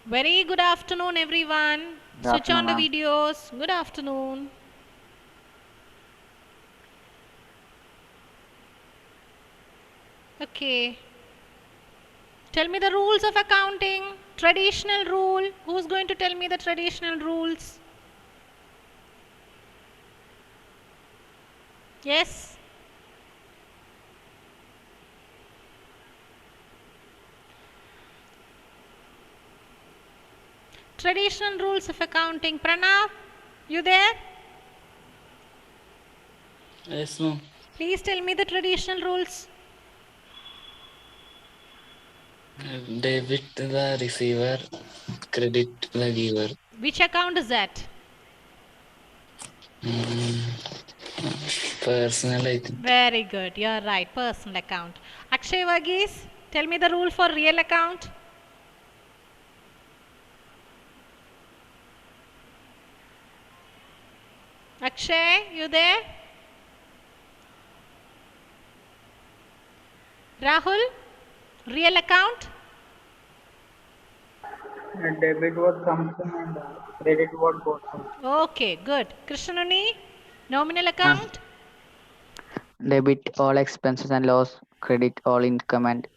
Very good afternoon, everyone. Good Switch on afternoon, the ma'am. videos. Good afternoon. Okay. Tell me the rules of accounting. Traditional rule. Who's going to tell me the traditional rules? Yes? Traditional rules of accounting. Pranav, you there? Yes, ma'am. Please tell me the traditional rules. Debit the receiver, credit the giver. Which account is that? Personal, I think. Very good. You're right. Personal account. Akshay Varghese, tell me the rule for real account. Akshay, you there? Rahul, real account? Debit what comes in and credit what goes out. Okay, good. Krishnanuni, nominal Ma'am, account? debit all expenses and loss, credit all income and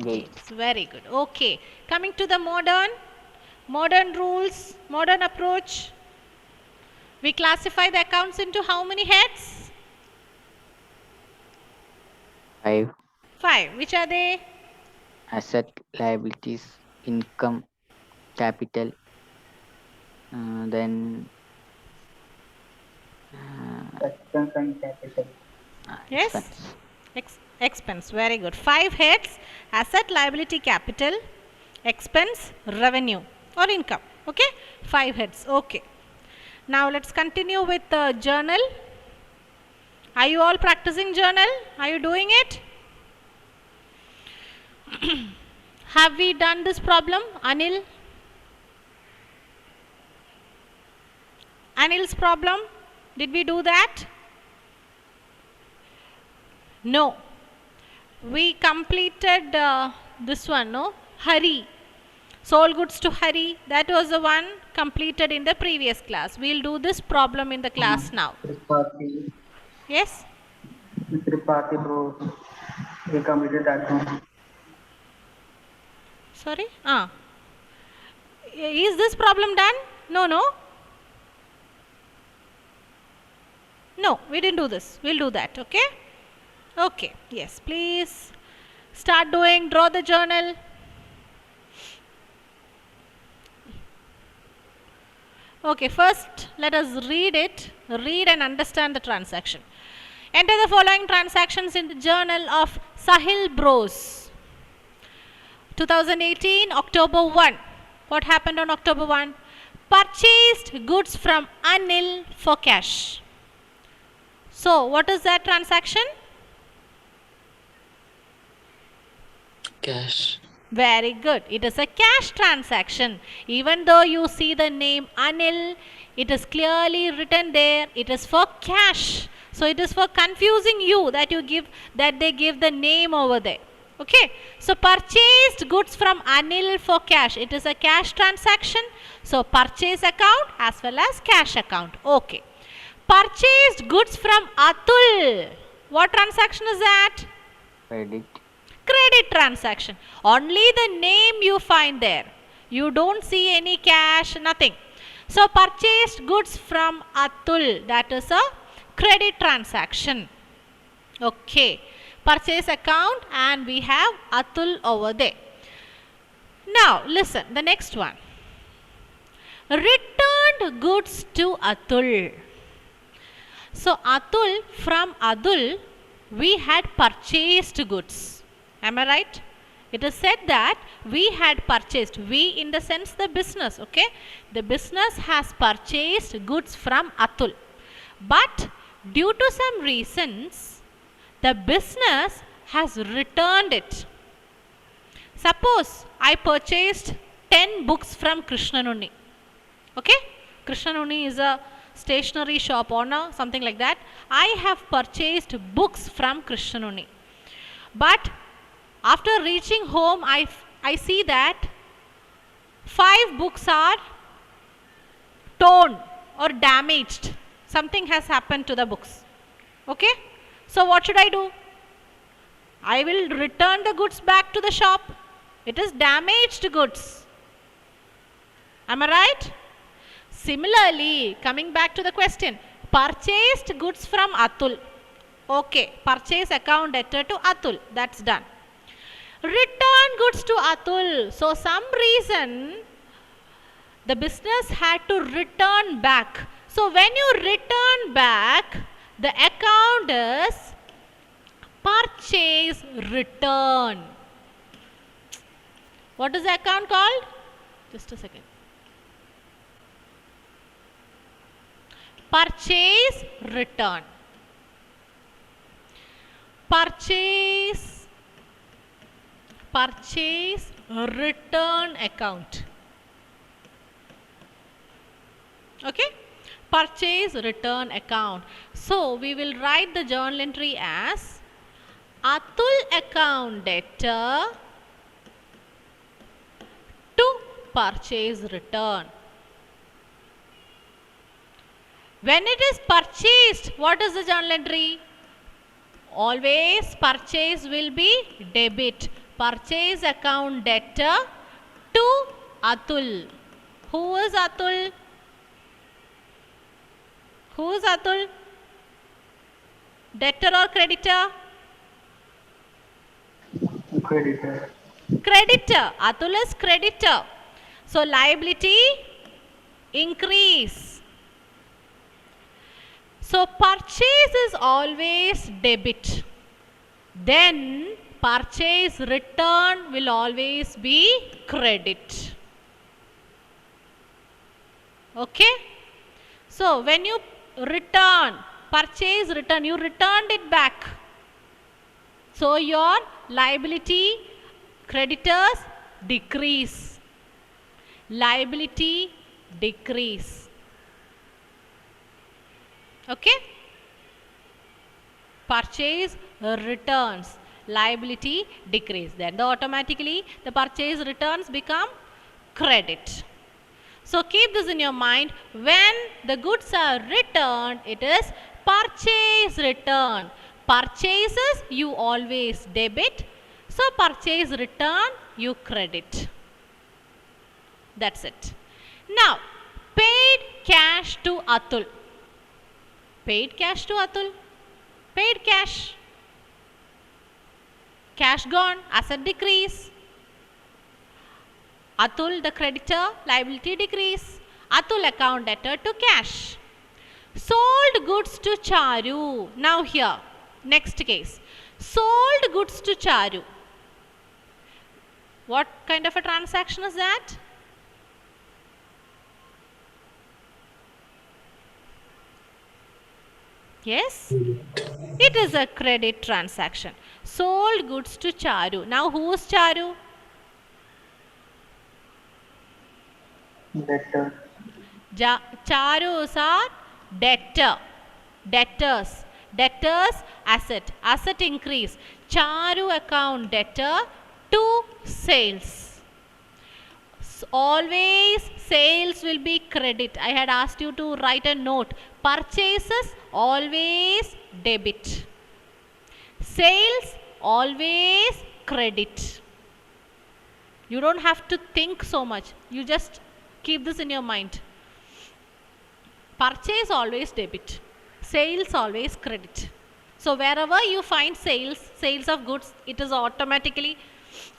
gain. Gains. Very good. Okay. Coming to the modern rules, modern approach. We classify the accounts into how many heads? 5. 5. Which are they? Asset, liabilities, income, capital, then Expense and capital. Yes? expense. Expense. Very good. 5 heads: asset, liability, capital, expense, revenue or income. Okay? 5 heads. Okay. Now let's continue with the journal. Are you all practicing journal? Are you doing it? Have we done this problem, Anil? Anil's problem? Did we do that? No. We completed this one, no? Hari. Sold goods to Hari. That was the one completed in the previous class. We'll do this problem in the class now. Tripartite, Yes? Tripartite bro. We completed that one. Sorry? Is this problem done? No, no. No, we didn't do this. We'll do that, okay? Okay, yes, please start doing, draw the journal. Okay, first let us read it, read and understand the transaction. Enter the following transactions in the journal of Sahil Bros. 2018, October 1. What happened on October 1? Purchased goods from Anil for cash. So, what is that transaction? Cash. Very good. It is a cash transaction. Even though you see the name Anil, it is clearly written there. It is for cash. So it is for confusing you that they give the name over there. Okay. So purchased goods from Anil for cash. It is a cash transaction. So purchase account as well as cash account. Okay. Purchased goods from Atul. What transaction is that? Credit, Credit transaction. Only the name you find there. You don't see any cash, nothing. So purchased goods from Atul. That is a credit transaction. Okay. Purchase account and we have Atul over there. Now listen, the next one. Returned goods to Atul. So Atul, from Atul, we had purchased goods. Am I right? It is said that we had purchased, we in the sense the business, okay? The business has purchased goods from Atul. But due to some reasons, the business has returned it. Suppose I purchased 10 books from Krishnanuni. Okay? Krishnanuni is a stationery shop owner, something like that. I have purchased books from Krishnanuni. But after reaching home, I see that 5 books are torn or damaged. Something has happened to the books. Okay? So what should I do? I will return the goods back to the shop. It is damaged goods. Am I right? Similarly, coming back to the question, purchased goods from Atul. Okay, purchase account debtor to Atul. That's done. Return goods to Atul. So, some reason the business had to return back. So, when you return back, the account is purchase return. What is the account called? Just a second. Purchase return. Purchase return account. Okay? Purchase return account. So, we will write the journal entry as Atul account debtor to purchase return. When it is purchased, what is the journal entry? Always purchase will be debit. Purchase account debtor to Atul. Who is Atul? Who is Atul? Debtor or creditor? Creditor. Creditor. Atul is creditor. So liability increase. So purchase is always debit. Then purchase return will always be credit. Okay? So when you return, purchase return, you returned it back. So your liability creditors decrease. Liability decrease. Okay? Purchase returns, liability decrease. Then automatically the purchase returns become credit. So keep this in your mind. When the goods are returned, it is purchase return. Purchases you always debit. So purchase return you credit. That's it. Now, paid cash to Atul. Paid cash to Atul. Paid cash. Cash gone, asset decrease. Atul the creditor, liability decrease. Atul account debtor to cash. Sold goods to Charu. Now here, next case. Sold goods to Charu. What kind of a transaction is that? Yes? It is a credit transaction. Sold goods to Charu. Now who is Charu? Debtor. Charus are debtor. Debtors. Debtors asset. Asset increase. Charu account debtor to sales. Always sales will be credit. I had asked you to write a note. Purchases always debit. Sales always credit. You don't have to think so much. You just keep this in your mind. Purchase always debit. Sales always credit. So wherever you find sales of goods, it is automatically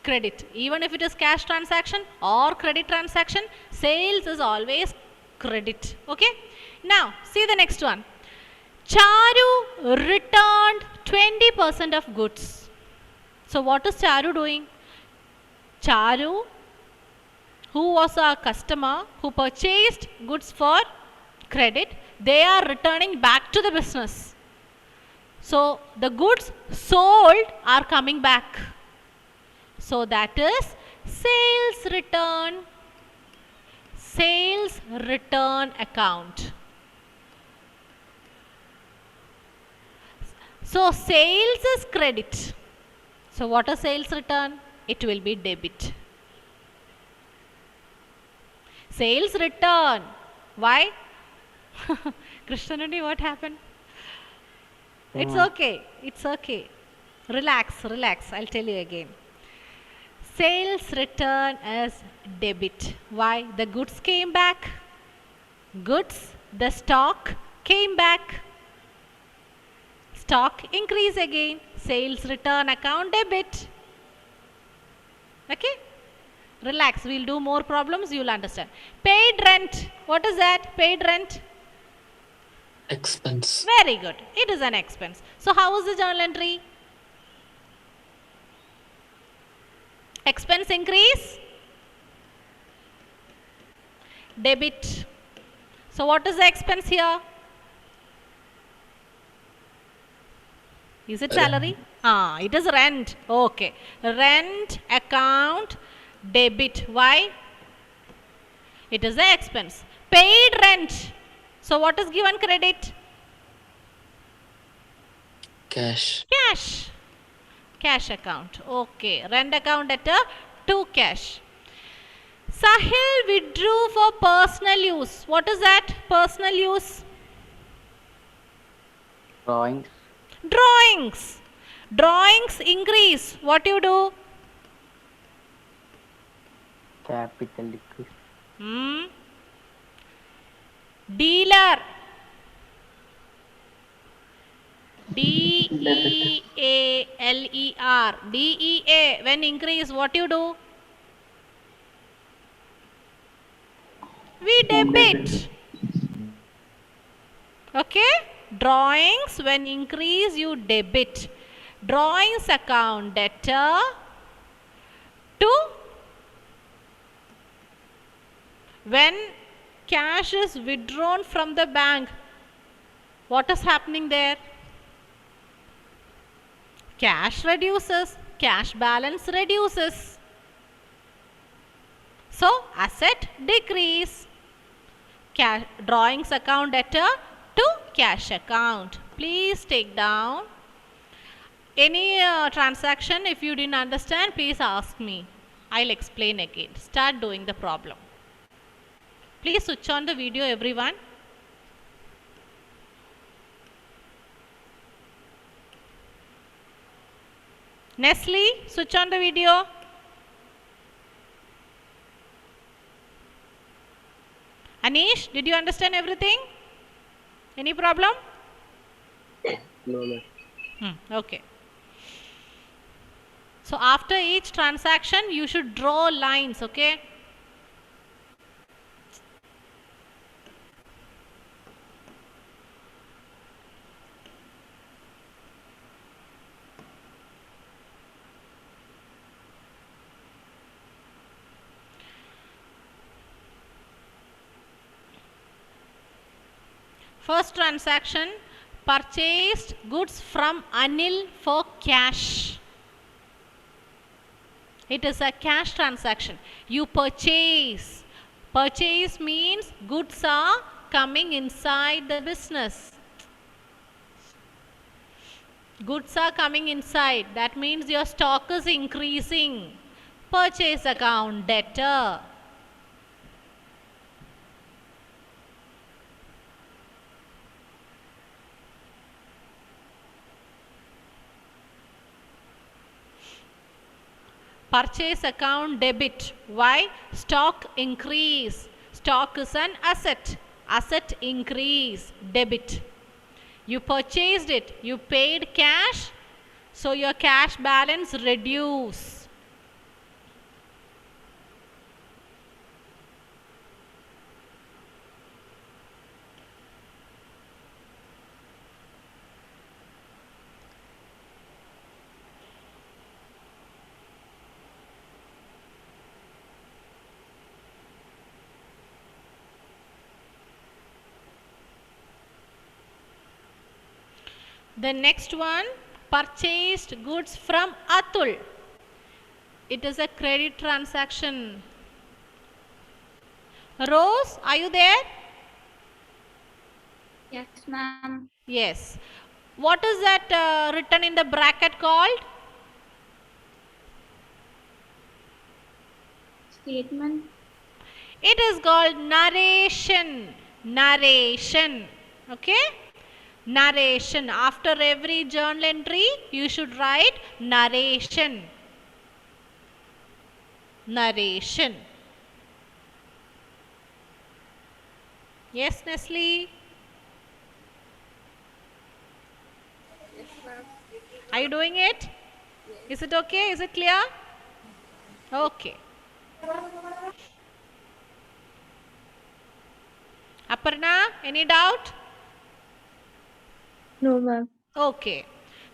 credit. Even if it is cash transaction or credit transaction, sales is always credit. Okay? Now, see the next one. Charu returned 20% of goods. So what is Charu doing? Charu, who was a customer who purchased goods for credit, they are returning back to the business. So the goods sold are coming back. So that is sales return account. So sales is credit. So what is sales return? It will be debit. Sales return. Why? Krishnanandi, what happened? It's okay. It's okay. Relax, relax. I'll tell you again. Sales return as debit. Why? The goods came back. Goods, the stock came back. Stock increase again. Sales return account debit. Okay? Relax. We'll do more problems. You'll understand. Paid rent. What is that? Paid rent. Expense. Very good. It is an expense. So how is the journal entry? Expense increase. Debit. So what is the expense here? Is it salary? It is rent. Okay. Rent account debit. Why? It is the expense. Paid rent. So what is given credit? Cash. Cash. Cash account. Okay. Rent account debtor to cash. Sahil withdrew for personal use. What is that? Personal use. Drawings. Drawings. Drawings increase. What you do? Capital decrease. Dealer. D-E-A-L-E-R. D-E-A. When increase, what you do? We debit. Okay? Drawings, when increase, you debit. Drawings account debtor to when cash is withdrawn from the bank. What is happening there? Cash reduces. Cash balance reduces. So, asset decrease. Drawings account debtor to cash account. Please take down. Any transaction, if you didn't understand, please ask me. I'll explain again. Start doing the problem. Please switch on the video, everyone. Nestle, switch on the video. Anish, did you understand everything? Any problem? No, no. Okay. So after each transaction, you should draw lines, okay? First transaction, purchased goods from Anil for cash. It is a cash transaction. You purchase. Purchase means goods are coming inside the business. Goods are coming inside. That means your stock is increasing. Purchase account debtor. Purchase account debit. Why? Stock increase. Stock is an asset. Asset increase. Debit. You purchased it. You paid cash. So your cash balance reduce. The next one, purchased goods from Atul. It is a credit transaction. Rose, are you there? Yes, ma'am. Yes. What is that written in the bracket called? Statement. It is called narration. Narration. Okay? Narration. After every journal entry, you should write narration. Narration. Yes, Nestle? Are you doing it? Is it okay? Is it clear? Okay. Aparna, any doubt? No, ma'am. Okay.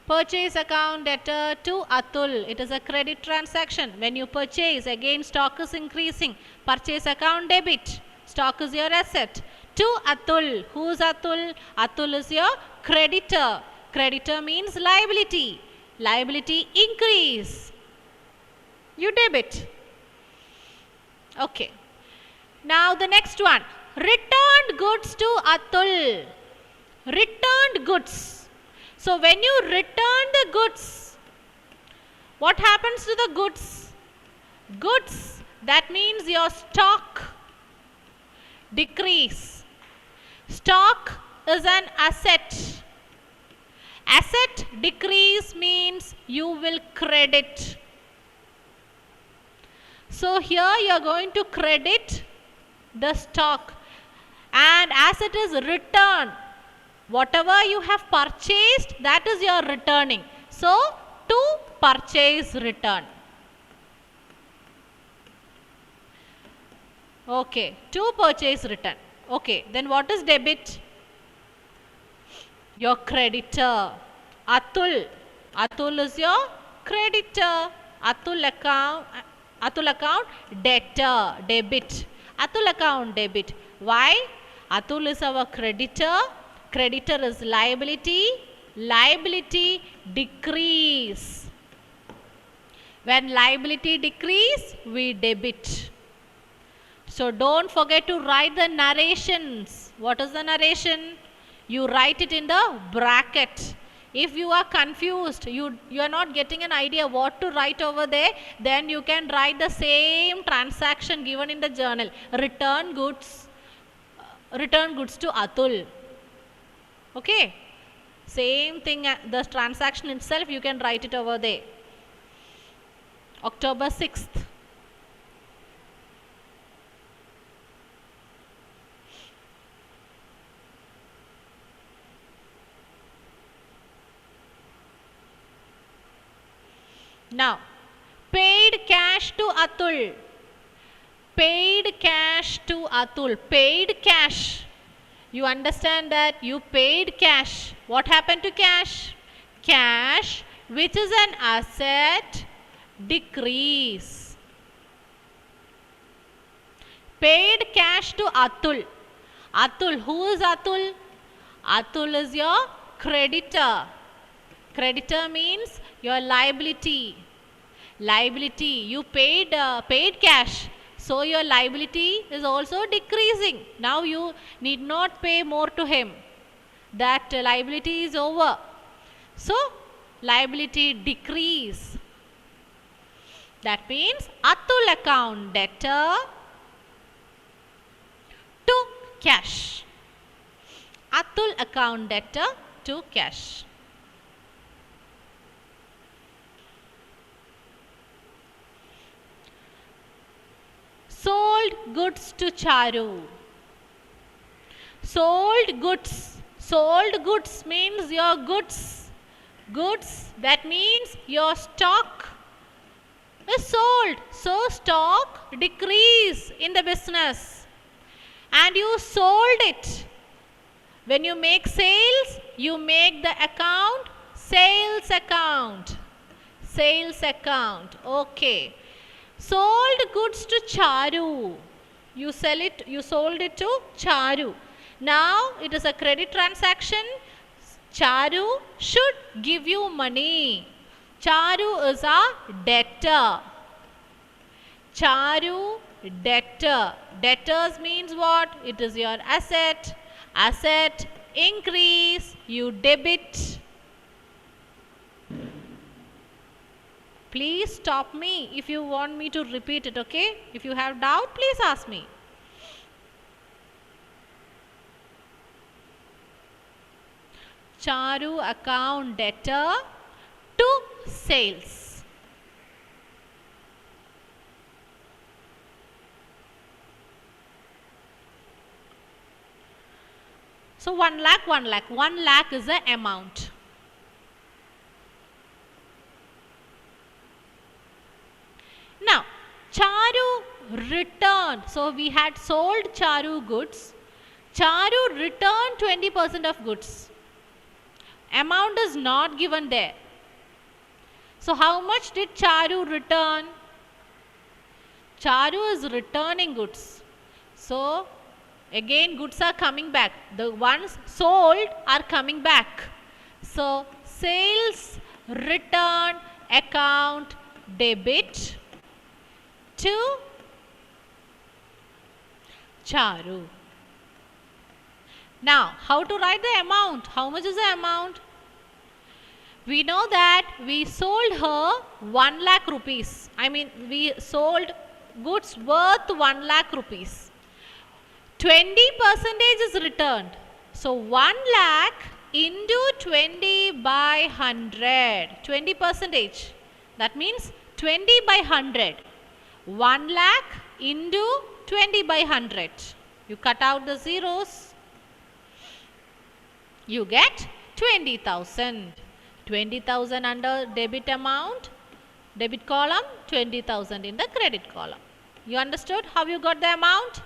Purchase account debtor to Atul. It is a credit transaction. When you purchase, again stock is increasing. Purchase account debit. Stock is your asset. To Atul. Who is Atul? Atul is your creditor. Creditor means liability. Liability increase. You debit. Okay. Now the next one. Returned goods to Atul. Returned goods. So when you return the goods, what happens to the goods? Goods, that means your stock decrease. Stock is an asset. Asset decrease means you will credit. So here you are going to credit the stock, and as it is returned, whatever you have purchased, that is your returning. So to purchase return. Okay, to purchase return. Okay, then what is debit? Your creditor. Atul. Atul is your creditor. Atul account debtor, debit. Atul account debit. Why? Atul is our creditor. Creditor is liability. Liability decrease. When liability decrease, we debit. So don't forget to write the narrations. What is the narration? You write it in the bracket. If you are confused, you are not getting an idea what to write over there, then you can write the same transaction given in the journal. Return goods to Atul. Okay? Same thing, the transaction itself, you can write it over there. October 6th. Now, paid cash to Atul. Paid cash to Atul. Paid cash. You understand that you paid cash. What happened to cash? Cash, which is an asset, decrease. Paid cash to Atul. Atul, who is Atul? Atul is your creditor. Creditor means your liability. Liability, you paid cash. So your liability is also decreasing. Now you need not pay more to him. That liability is over. So liability decrease. That means Atul account debtor to cash. Atul account debtor to cash. Sold goods to Charu. Sold goods. Sold goods means your goods. Goods, that means your stock is sold. So stock decrease in the business. And you sold it. When you make sales, you make the account sales account. Sales account. Okay. Sold goods to Charu. You sold it to Charu. Now it is a credit transaction. Charu should give you money. Charu is a debtor. Charu, debtor. Debtors means what? It is your asset. Asset increase, you debit. Please stop me if you want me to repeat it, okay? If you have doubt, please ask me. Charu account debtor to sales. So 1 lakh, 1 lakh. 1 lakh is the amount. Now, Charu returned. So we had sold Charu goods. Charu returned 20% of goods. Amount is not given there. So how much did Charu return? Charu is returning goods. So again goods are coming back. The ones sold are coming back. So sales return account debit to Charu. Now, how to write the amount? How much is the amount? We know that we sold her 1 lakh rupees. I mean, we sold goods worth 1 lakh rupees. 20% is returned. So, 1 lakh into 20 by 100. 20%. That means 20 by 100. 1 lakh into 20 by 100. You cut out the zeros. You get 20,000. 20,000 under debit amount, debit column, 20,000 in the credit column. You understood how you got the amount?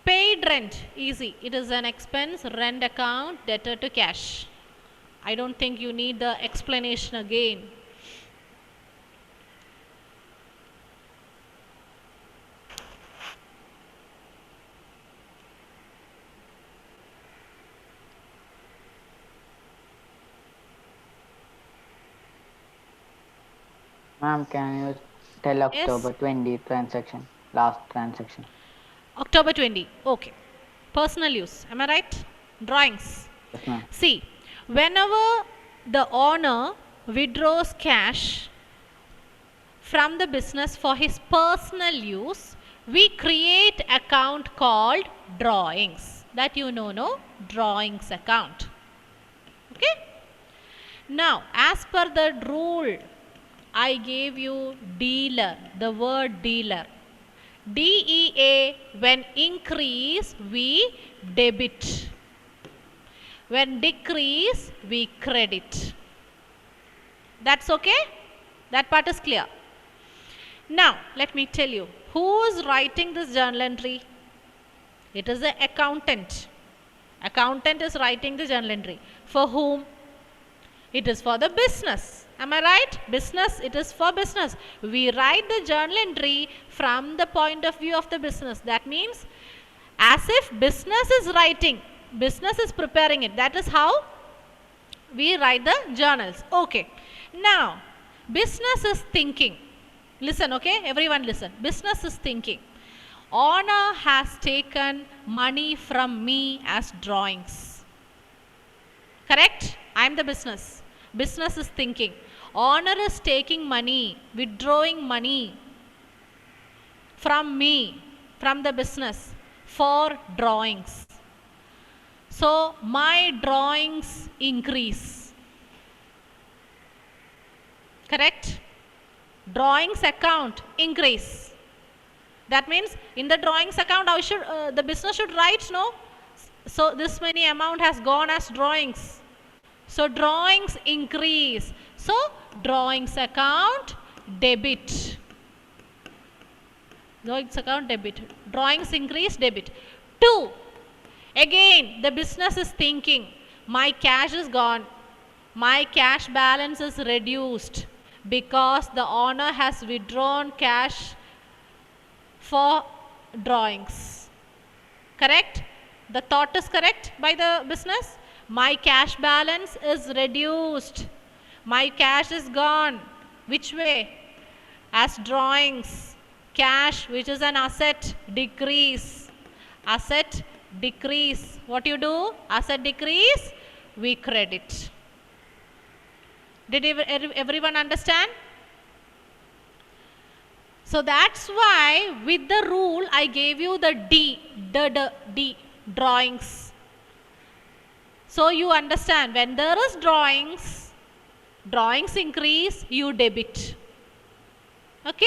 Paid rent, easy. It is an expense, rent account, debtor to cash. I don't think you need the explanation again. Ma'am, can you tell October 20 transaction, last transaction? October 20. Okay. Personal use. Am I right? Drawings. Yes, ma'am. See, whenever the owner withdraws cash from the business for his personal use, we create account called drawings. That you know, no? Drawings account. Okay? Now, as per the rule, I gave you dealer, the word dealer. DEA, when increase, we debit. When decrease, we credit. That's okay? That part is clear. Now, let me tell you, who is writing this journal entry? It is the accountant. Accountant is writing the journal entry. For whom? It is for the business. Am I right? Business, it is for business. We write the journal entry from the point of view of the business. That means, as if business is writing, business is preparing it. That is how we write the journals. Okay. Now, business is thinking. Listen, okay? Everyone listen. Business is thinking. Owner has taken money from me as drawings. Correct? I am the business. Business is thinking. Owner is taking money, withdrawing money from me, from the business for drawings. So, my drawings increase. Correct? Drawings account increase. That means in the drawings account, how should the business should write, no? So, this many amount has gone as drawings. So, drawings increase. So, drawings account debit. Drawings account debit. Drawings increase debit. 2. Again, the business is thinking, my cash is gone. My cash balance is reduced because the owner has withdrawn cash for drawings. Correct? The thought is correct by the business. My cash balance is reduced. My cash is gone. Which way? as drawings. Cash, which is an asset, decrease. Asset decrease. What you do? Asset decrease, we credit. Did everyone understand? So that's why with the rule I gave you the D, drawings. So you understand, when there is drawings increase, you debit. Okay?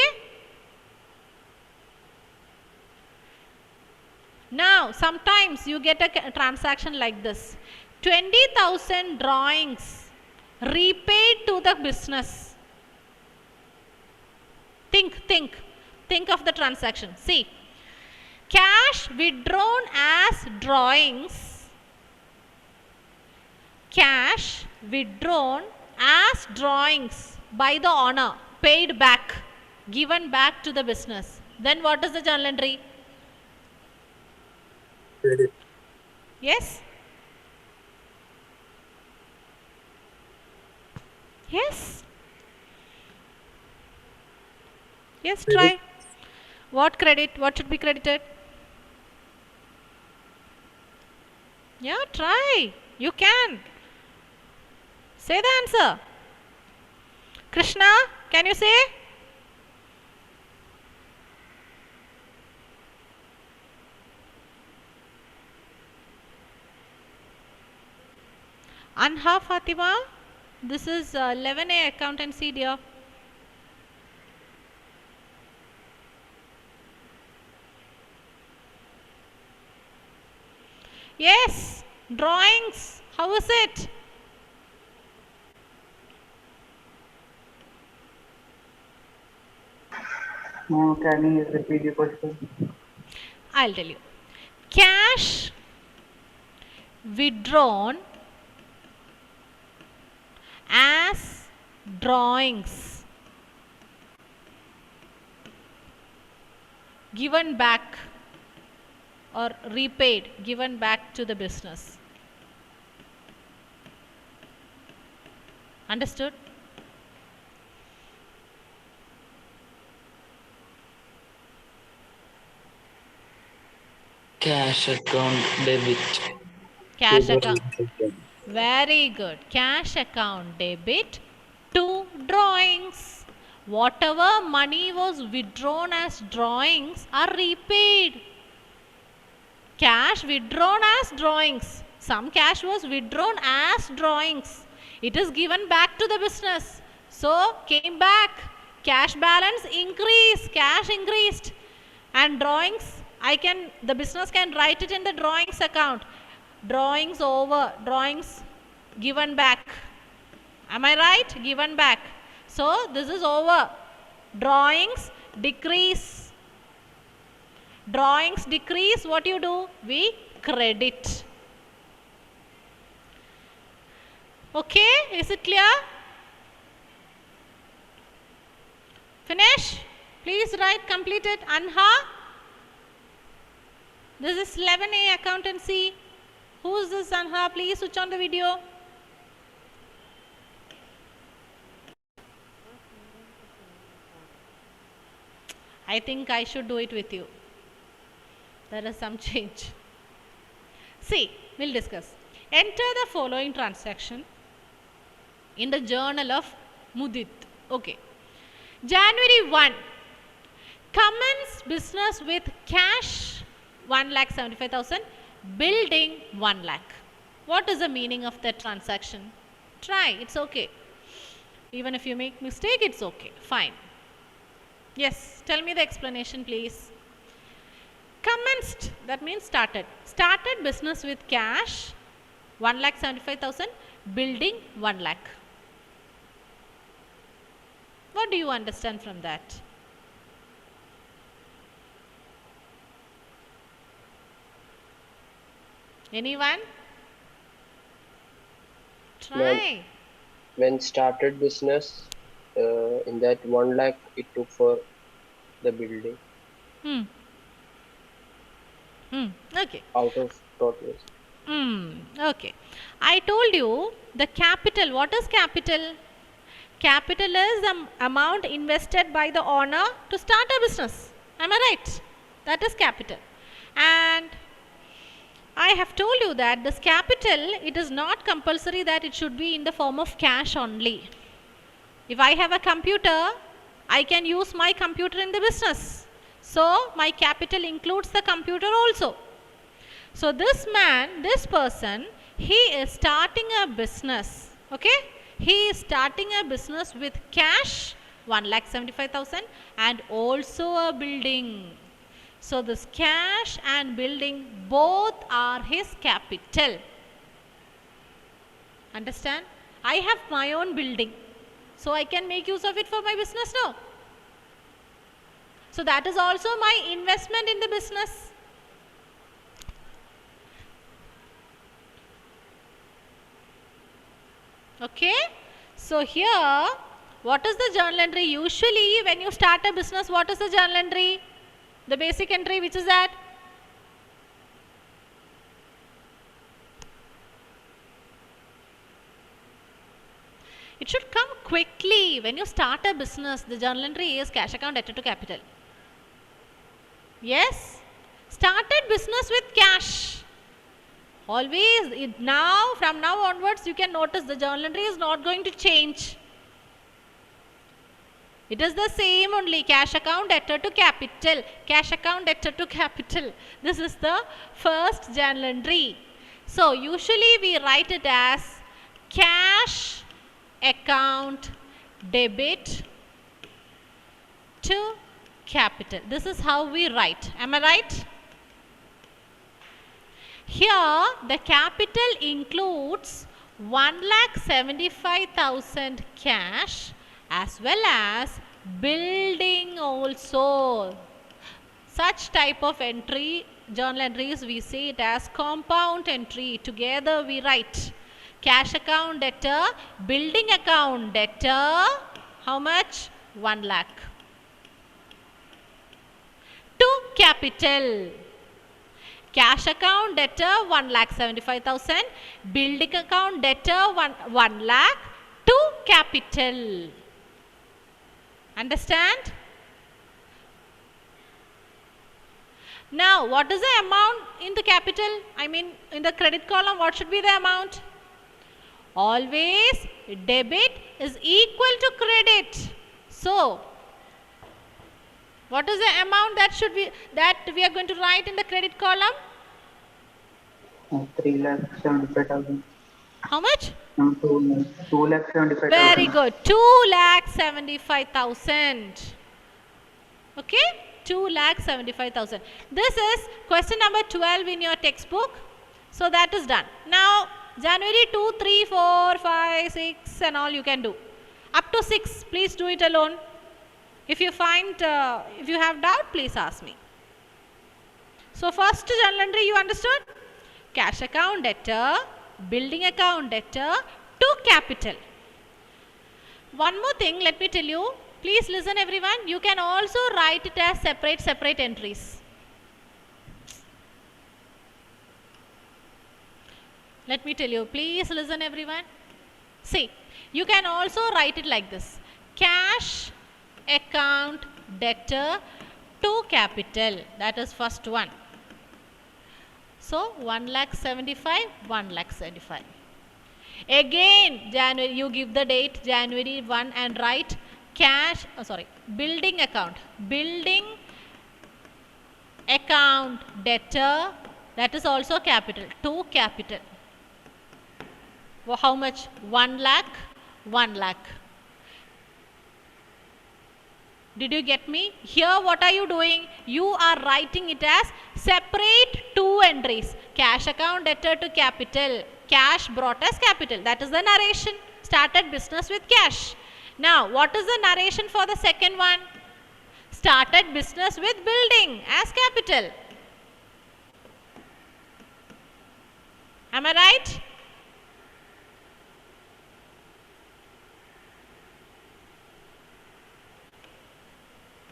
Now, sometimes you get a transaction like this. 20,000 drawings repaid to the business. Think of the transaction. See, cash withdrawn as drawings. Cash withdrawn as drawings by the owner, paid back, given back to the business. Then what is the journal entry? Credit. Yes? Yes? Yes, try. What credit? What should be credited? Yeah, try. You can. Say the answer. Krishna, can you say? Anha Fatima, this is 11A accountancy, dear. Yes, drawings. How is it? Ma'am, can you repeat the question? I'll tell you. Cash withdrawn as drawings given back or repaid, given back to the business. Understood? Cash account debit. Cash account. Very good. Cash account debit to drawings. Whatever money was withdrawn as drawings are repaid. Cash withdrawn as drawings. Some cash was withdrawn as drawings. It is given back to the business. So came back. Cash balance increased. Cash increased. And drawings, the business can write it in the drawings account. Drawings over, drawings given back. Am I right? Given back. So this is over. Drawings decrease. Drawings decrease, what you do? We credit. Okay, is it clear? Finish? Please write completed. Anha? This is 11A accountancy. Who is this Anha? Please switch on the video. I think I should do it with you. There is some change. See, we'll discuss. Enter the following transaction in the journal of Mudit. Okay. January 1. Commence business with cash 1,75,000. Building 1 lakh. What is the meaning of that transaction? Try, it's okay. Even if you make mistake, it's okay. Fine. Yes, tell me the explanation, please. Commenced, that means started. Started business with cash 1,75,000. Building 1 lakh. What do you understand from that? Anyone? Try. When started business, in that 1 lakh it took for the building Okay. out of total. Okay. I told you the capital. What is capital? Capital is the amount invested by the owner to start a business. Am I right? That is capital. And I have told you that this capital, it is not compulsory that it should be in the form of cash only. If I have a computer, I can use my computer in the business. So my capital includes the computer also. So this man, this person, he is starting a business. Okay? He is starting a business with cash 1,75,000 and also a building. So this cash and building both are his capital. Understand? I have my own building. So I can make use of it for my business now. So that is also my investment in the business. Okay. So here, what is the journal entry? Usually when you start a business, what is the journal entry? The basic entry, which is that? It should come quickly. When you start a business, the journal entry is cash account debtor to capital. Yes? Started business with cash. Always, from now onwards, you can notice the journal entry is not going to change. It is the same only, cash account debtor to capital, cash account debtor to capital. This is the first journal entry. So, usually we write it as cash account debit to capital. This is how we write. Am I right? Here, the capital includes 1,75,000 cash as well as building also. Such type of entry, journal entries, we say it as compound entry. Together we write cash account debtor, building account debtor, how much? 1 lakh. To capital. Cash account debtor 1,75,000, building account debtor 1 lakh to capital. Understand? Now, what is the amount in the capital? I mean, in the credit column, what should be the amount? Always debit is equal to credit. So, what is the amount that we are going to write in the credit column? 3,75,000. How much? 2,75,000. Very good. 2,75,000. Okay? 2,75,000. This is question number 12 in your textbook. So that is done. Now, January 2, 3, 4, 5, 6 and all you can do. Up to 6, please do it alone. If you have doubt, please ask me. So first journal entry you understood? Cash account debtor, building account debtor to capital. One more thing, let me tell you. Please listen everyone. You can also write it as separate entries. Let me tell you. Please listen everyone. See, you can also write it like this. Cash account debtor to capital. That is first one. So 1,75,000, 1,75,000. Again, January, you give the date January 1 and write building account. Building account debtor, that is also capital, to capital. Well, how much? 1 lakh, 1 lakh. Did you get me? Here what are you doing? You are writing it as separate two entries. Cash account debtor to capital. Cash brought as capital. That is the narration. Started business with cash. Now what is the narration for the second one? Started business with building as capital. Am I right?